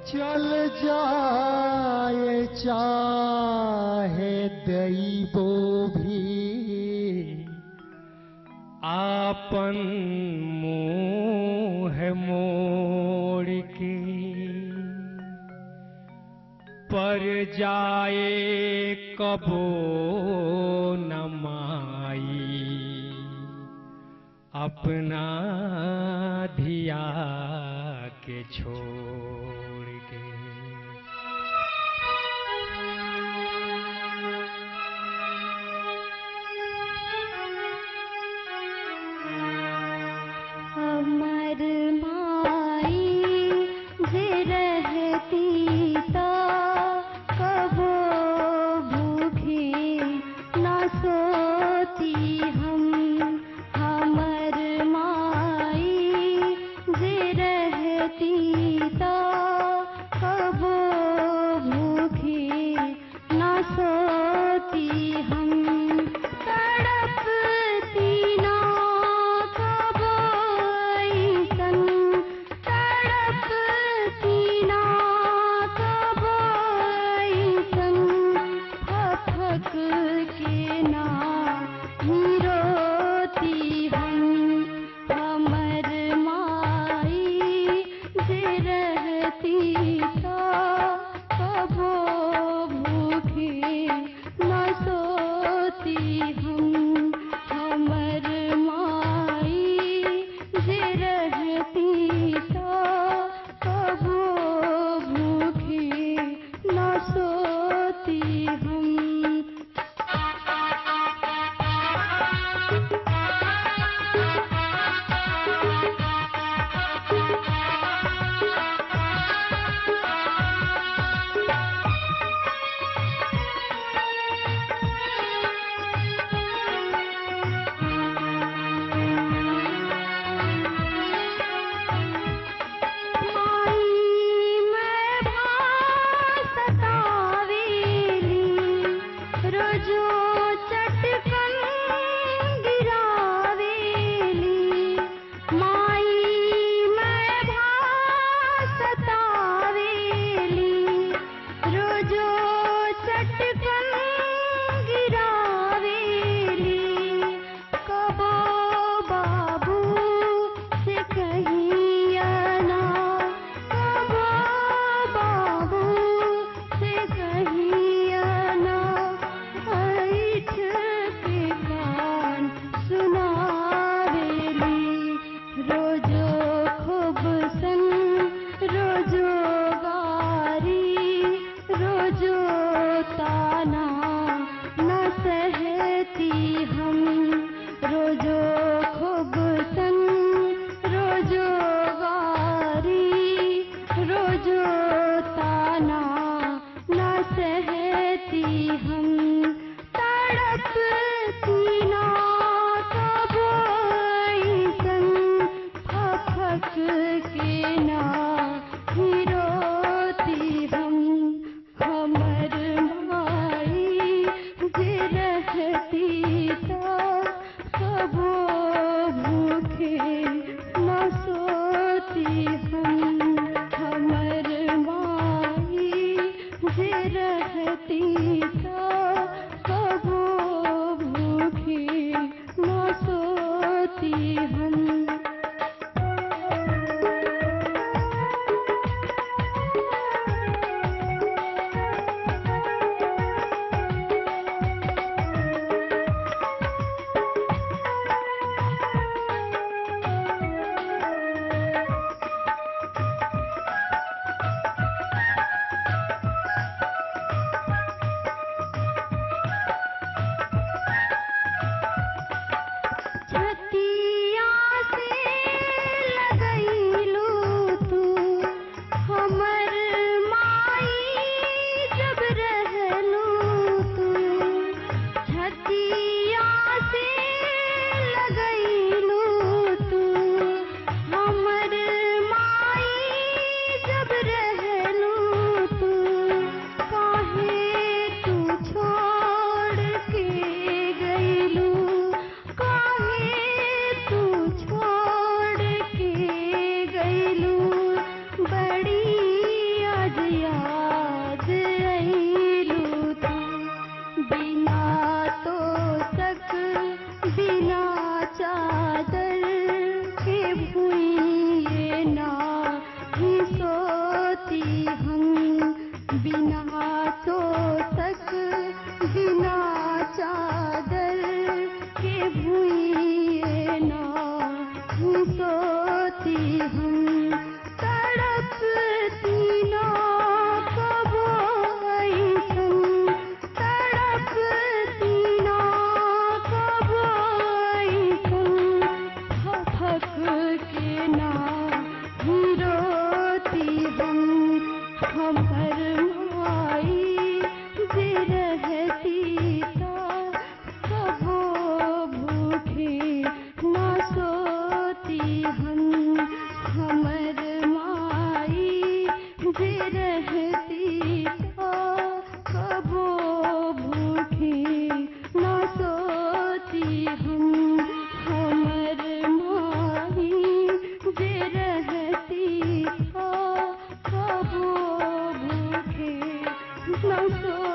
चल जाए चाहे दैबो भी आपन मुँह मोड़ के, पर जाए कबो न माई अपना धिया के छोड़ के। अमर माई जे रहती तो कबो भूखी न सोती हम। हमर माई जे रहती तो कबो याद अइलू तू बिना तो तक बिना चादर के भुइए ना ही सोती हम बिना तो तक बिना चादर के भुइए ना ही सोती हम तड़पती ना कबो ऐसन तड़पती ना कबो ऐसन फक के ना ही रोती हम हमर माई जे रहती ता कबो भूखे ना सोती हम हमर माई जे रहती ता कबो भूखे ना सोती हम हमर माई जे रहती ता कबो भूखे ना सोती